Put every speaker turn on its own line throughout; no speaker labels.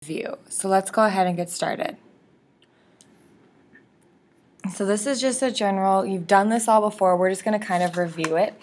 view. So let's go ahead and get started. So this is just a general, you've done this all before, we're just going to kind of review it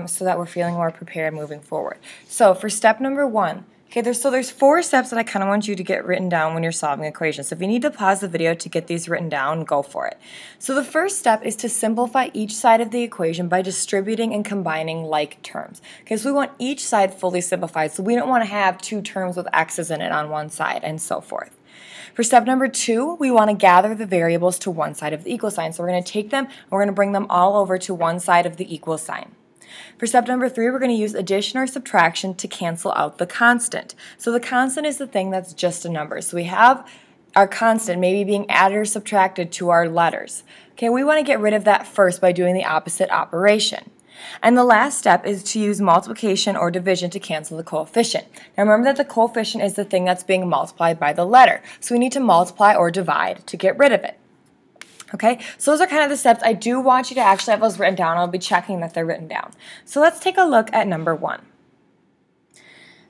so that we're feeling more prepared moving forward. So for step number one, okay, there's 4 steps that I kind of want you to get written down when you're solving equations. So if you need to pause the video to get these written down, go for it. So the first step is to simplify each side of the equation by distributing and combining like terms. Okay, so we want each side fully simplified, so we don't want to have 2 terms with x's in it on one side and so forth. For step number 2, we want to gather the variables to one side of the equal sign. So we're going to take them and we're going to bring them all over to one side of the equal sign. For step number 3, we're going to use addition or subtraction to cancel out the constant. So the constant is the thing that's just a number. So we have our constant maybe being added or subtracted to our letters. Okay, we want to get rid of that first by doing the opposite operation. And the last step is to use multiplication or division to cancel the coefficient. Now remember that the coefficient is the thing that's being multiplied by the letter. So we need to multiply or divide to get rid of it. Okay, so those are kind of the steps. I do want you to actually have those written down. I'll be checking that they're written down. So let's take a look at number 1.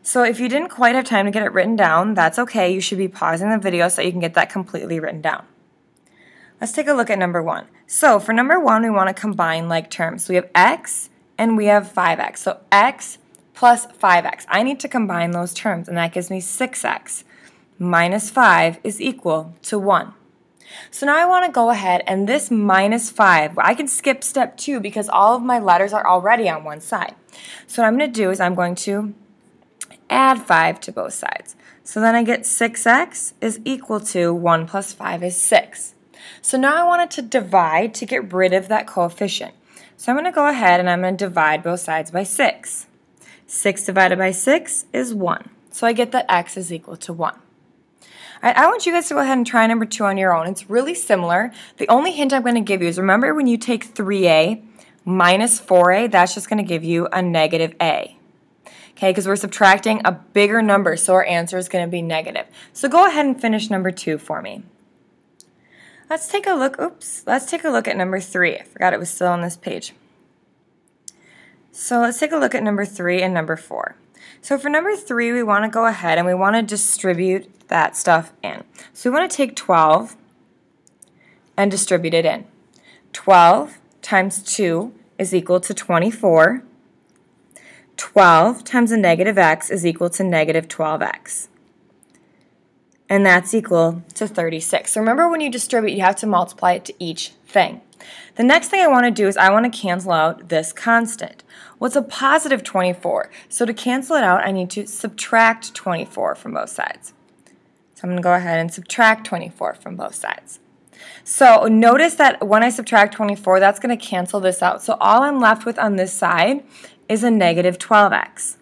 So if you didn't quite have time to get it written down, that's okay. You should be pausing the video so you can get that completely written down. Let's take a look at number 1. So for number 1, we want to combine like terms. So we have x and we have 5x. So x plus 5x. I need to combine those terms, and that gives me 6x minus 5 is equal to 1. So now I want to go ahead and this minus 5, I can skip step 2 because all of my letters are already on one side. So what I'm going to do is I'm going to add 5 to both sides. So then I get 6x is equal to 1 plus 5 is 6. So now I wanted to divide to get rid of that coefficient. So I'm going to go ahead and I'm going to divide both sides by 6. 6 divided by 6 is 1. So I get that x is equal to 1. All right, I want you guys to go ahead and try number 2 on your own. It's really similar. The only hint I'm going to give you is remember when you take 3a minus 4a, that's just going to give you a negative a. Okay, because we're subtracting a bigger number, so our answer is going to be negative. So go ahead and finish number 2 for me. Let's take a look at number 3. I forgot it was still on this page. So let's take a look at number 3 and number 4. So for number 3, we want to go ahead and we want to distribute that stuff in. So we want to take 12 and distribute it in. 12 times 2 is equal to 24. 12 times a negative x is equal to negative 12x. And that's equal to 36. So remember when you distribute, you have to multiply it to each thing. The next thing I want to do is I want to cancel out this constant. What's a positive 24? So to cancel it out, I need to subtract 24 from both sides. So I'm going to go ahead and subtract 24 from both sides. So notice that when I subtract 24, that's going to cancel this out. So all I'm left with on this side is a negative 12x.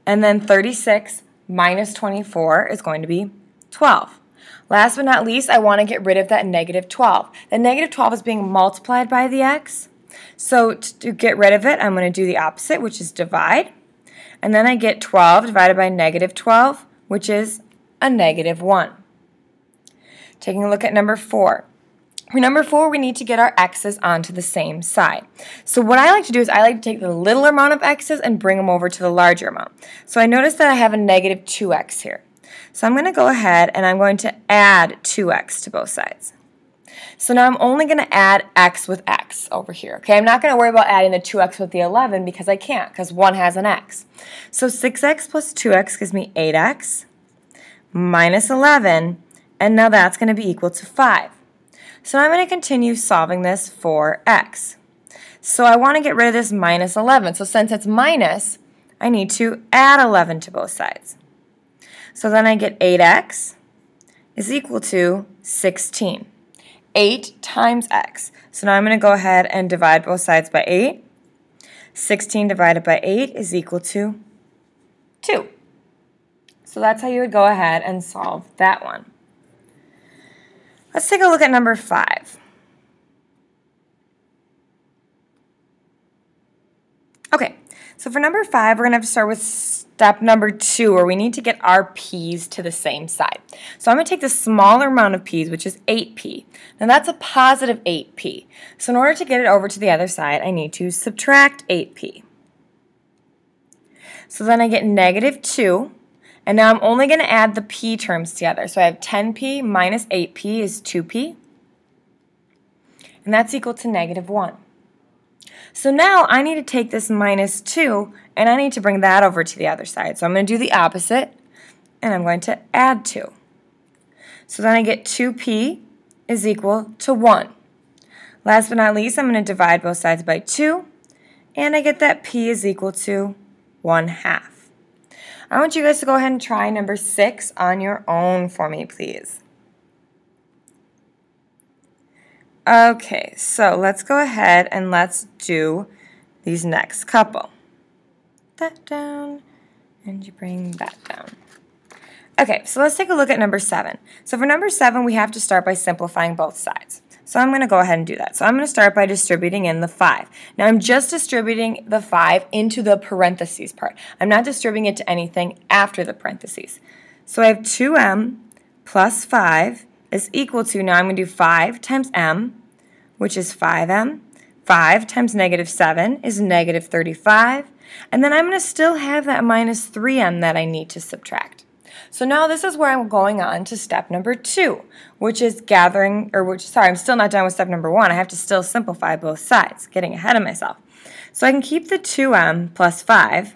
And then 36 minus 24 is going to be 12. Last but not least, I want to get rid of that negative 12. The negative 12 is being multiplied by the x. So to get rid of it, I'm going to do the opposite, which is divide. And then I get 12 divided by negative 12, which is a negative 1. Taking a look at number 4. For number 4, we need to get our x's onto the same side. So what I like to do is I like to take the little amount of x's and bring them over to the larger amount. So I notice that I have a negative 2x here. So I'm going to go ahead and I'm going to add 2x to both sides. So now I'm only going to add x with x over here. Okay, I'm not going to worry about adding the 2x with the 11 because I can't, because 1 has an x. So 6x plus 2x gives me 8x minus 11, and now that's going to be equal to 5. So now I'm going to continue solving this for x. So I want to get rid of this minus 11. So since it's minus, I need to add 11 to both sides. So then I get 8x is equal to 16. 8 times x. So now I'm going to go ahead and divide both sides by 8. 16 divided by 8 is equal to 2. So that's how you would go ahead and solve that one. Let's take a look at number 5. Okay, so for number 5, we're going to have to start with step number 2, where we need to get our p's to the same side. So I'm going to take the smaller amount of p's, which is 8p. Now that's a positive 8p. So in order to get it over to the other side, I need to subtract 8p. So then I get negative 2, And now I'm only going to add the p terms together. So I have 10p minus 8p is 2p. And that's equal to negative 1. So now I need to take this minus 2 and I need to bring that over to the other side. So I'm going to do the opposite and I'm going to add 2. So then I get 2p is equal to 1. Last but not least, I'm going to divide both sides by 2 and I get that p is equal to 1/2. I want you guys to go ahead and try number 6 on your own for me, please. Okay, so let's go ahead and let's do these next couple. That down, and you bring that down. Okay, so let's take a look at number 7. So for number 7, we have to start by simplifying both sides. So I'm going to go ahead and do that. So I'm going to start by distributing in the 5. Now I'm just distributing the 5 into the parentheses part. I'm not distributing it to anything after the parentheses. So I have 2m plus 5 is equal to, now I'm going to do 5 times m, which is 5m. 5 times negative 7 is negative 35. And then I'm going to still have that minus 3m that I need to subtract. So now this is where I'm going on to step number 2, which is I'm still not done with step number 1. I have to still simplify both sides, getting ahead of myself. So I can keep the 2m plus 5,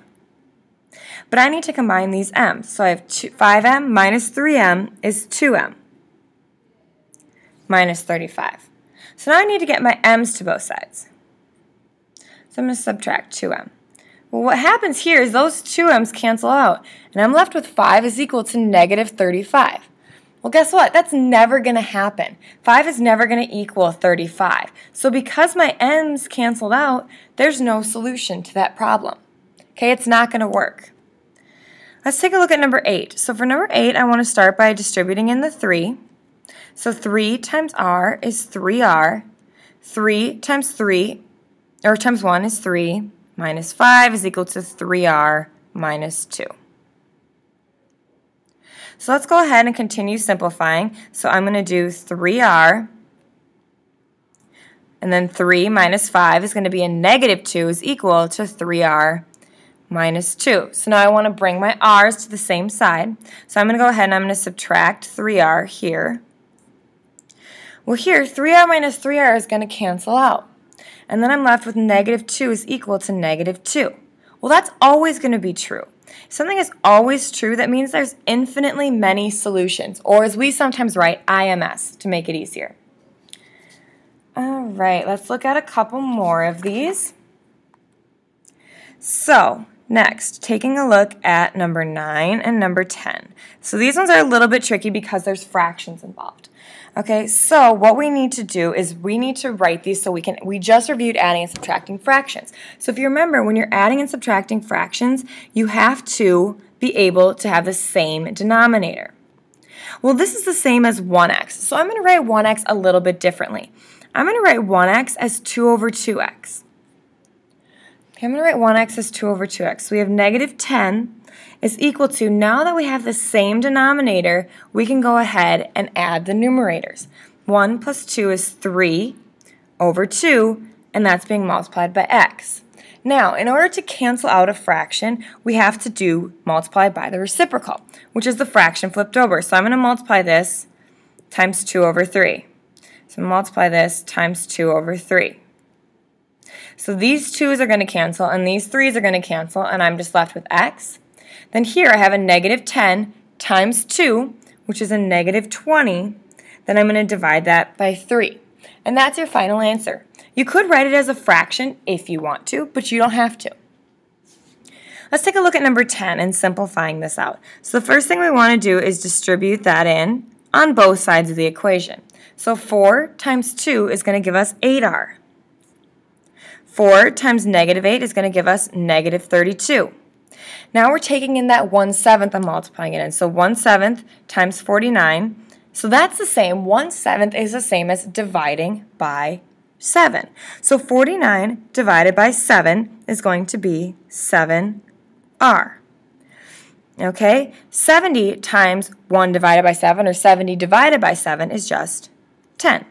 but I need to combine these m's. So I have 5m minus 3m is 2m minus 35. So now I need to get my m's to both sides. So I'm going to subtract 2m. Well, what happens here is those 2m's cancel out, and I'm left with 5 is equal to negative 35. Well, guess what? That's never going to happen. 5 is never going to equal 35. So because my m's canceled out, there's no solution to that problem. Okay, it's not going to work. Let's take a look at number 8. So for number 8, I want to start by distributing in the 3. So 3 times r is 3r. 3 times 1 is 3. Minus 5 is equal to 3r minus 2. So let's go ahead and continue simplifying. So I'm going to do 3r, and then 3 minus 5 is going to be a negative 2 is equal to 3r minus 2. So now I want to bring my r's to the same side. So I'm going to go ahead and I'm going to subtract 3r here. Well, here, 3r minus 3r is going to cancel out. And then I'm left with negative 2 is equal to negative 2. Well, that's always going to be true. If something is always true, that means there's infinitely many solutions, or as we sometimes write, IMS, to make it easier. All right, let's look at a couple more of these. So, next, taking a look at number 9 and number 10. So these ones are a little bit tricky because there's fractions involved. Okay, so what we need to do is we need to write these so we just reviewed adding and subtracting fractions. So if you remember, when you're adding and subtracting fractions, you have to be able to have the same denominator. Well, this is the same as 1x, so I'm going to write 1x a little bit differently. I'm going to write 1x as 2 over 2x. Okay, I'm going to write 1x as 2 over 2x. So we have negative 10 is equal to, now that we have the same denominator, we can go ahead and add the numerators. 1 plus 2 is 3 over 2, and that's being multiplied by x. Now, in order to cancel out a fraction, we have to multiply by the reciprocal, which is the fraction flipped over. So I'm going to multiply this times 2 over 3. So multiply this times 2 over 3. So these 2's are going to cancel, and these 3's are going to cancel, and I'm just left with x. Then here I have a negative 10 times 2, which is a negative 20. Then I'm going to divide that by 3. And that's your final answer. You could write it as a fraction if you want to, but you don't have to. Let's take a look at number 10 and simplifying this out. So the first thing we want to do is distribute that in on both sides of the equation. So 4 times 2 is going to give us 8r. 4 times negative 8 is going to give us negative 32. Now we're taking in that 1/7 and multiplying it in. So 1/7 times 49. So that's the same. 1/7 is the same as dividing by 7. So 49 divided by 7 is going to be 7r. Okay? 70 times 1 divided by 7, or 70 divided by 7, is just 10.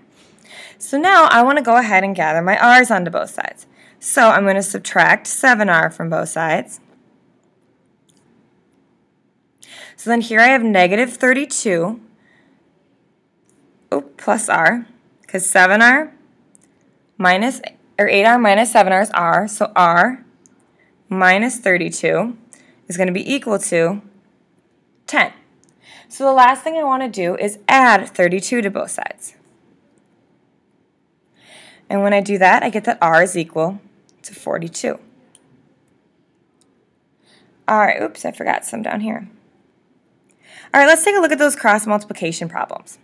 So now I want to go ahead and gather my r's onto both sides. So I'm going to subtract 7r from both sides. So then here I have negative 32 plus r, because 7r minus, or 8r minus 7r is r, so r minus 32 is going to be equal to 10. So the last thing I want to do is add 32 to both sides. And when I do that, I get that r is equal to 42. Alright, oops, I forgot some down here. Alright, let's take a look at those cross multiplication problems.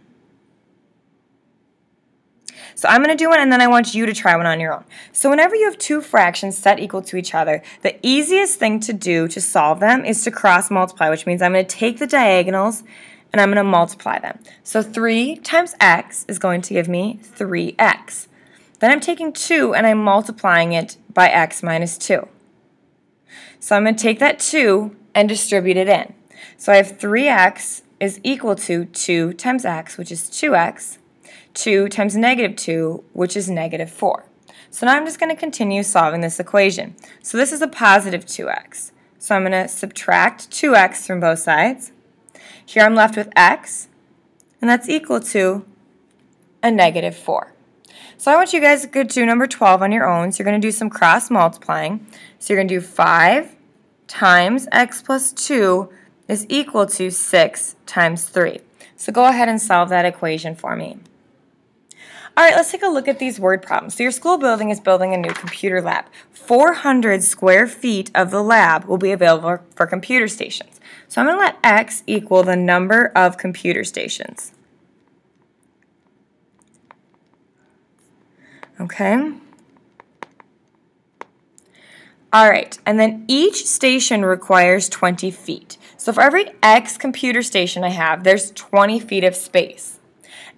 So I'm going to do one, and then I want you to try one on your own. So whenever you have two fractions set equal to each other, the easiest thing to do to solve them is to cross multiply, which means I'm going to take the diagonals and I'm going to multiply them. So 3 times x is going to give me 3x. Then I'm taking 2 and I'm multiplying it by x minus 2. So I'm going to take that 2 and distribute it in. So I have 3x is equal to 2 times x, which is 2x, 2 times negative 2, which is negative 4. So now I'm just going to continue solving this equation. So this is a positive 2x. So I'm going to subtract 2x from both sides. Here I'm left with x, and that's equal to a negative 4. So I want you guys to go to number 12 on your own. So you're going to do some cross multiplying. So you're going to do 5 times x plus 2 is equal to 6 times 3. So go ahead and solve that equation for me. Alright, let's take a look at these word problems. So your school building is building a new computer lab. 400 square feet of the lab will be available for computer stations. So I'm going to let x equal the number of computer stations. Okay. Alright, and then each station requires 20 feet. So for every x computer station I have, there's 20 feet of space.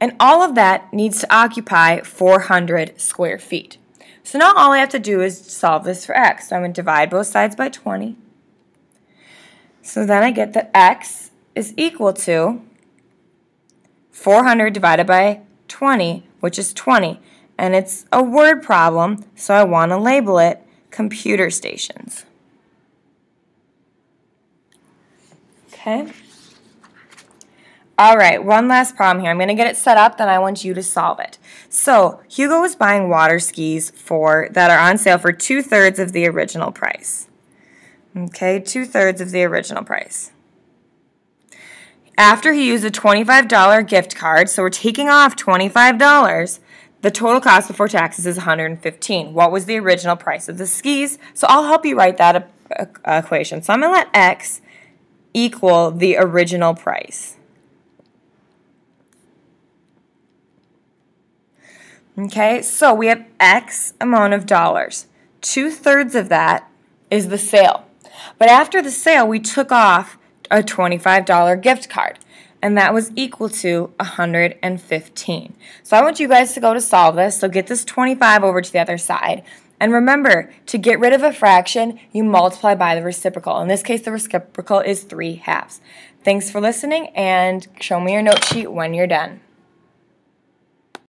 And all of that needs to occupy 400 square feet. So now all I have to do is solve this for x. So I'm going to divide both sides by 20. So then I get that x is equal to 400 divided by 20, which is 20. And it's a word problem, so I want to label it computer stations. Okay. Alright, one last problem here. I'm going to get it set up, then I want you to solve it. So, Hugo was buying water skis that are on sale for 2/3 of the original price. Okay, 2/3 of the original price. After he used a $25 gift card, so we're taking off $25, the total cost before taxes is $115. What was the original price of the skis? So I'll help you write that equation. So I'm going to let x equal the original price. Okay, so we have x amount of dollars. 2/3 of that is the sale. But after the sale, we took off a $25 gift card, and that was equal to $115. So I want you guys to go to solve this. So get this 25 over to the other side. And remember, to get rid of a fraction, you multiply by the reciprocal. In this case, the reciprocal is 3/2. Thanks for listening, and show me your note sheet when you're done.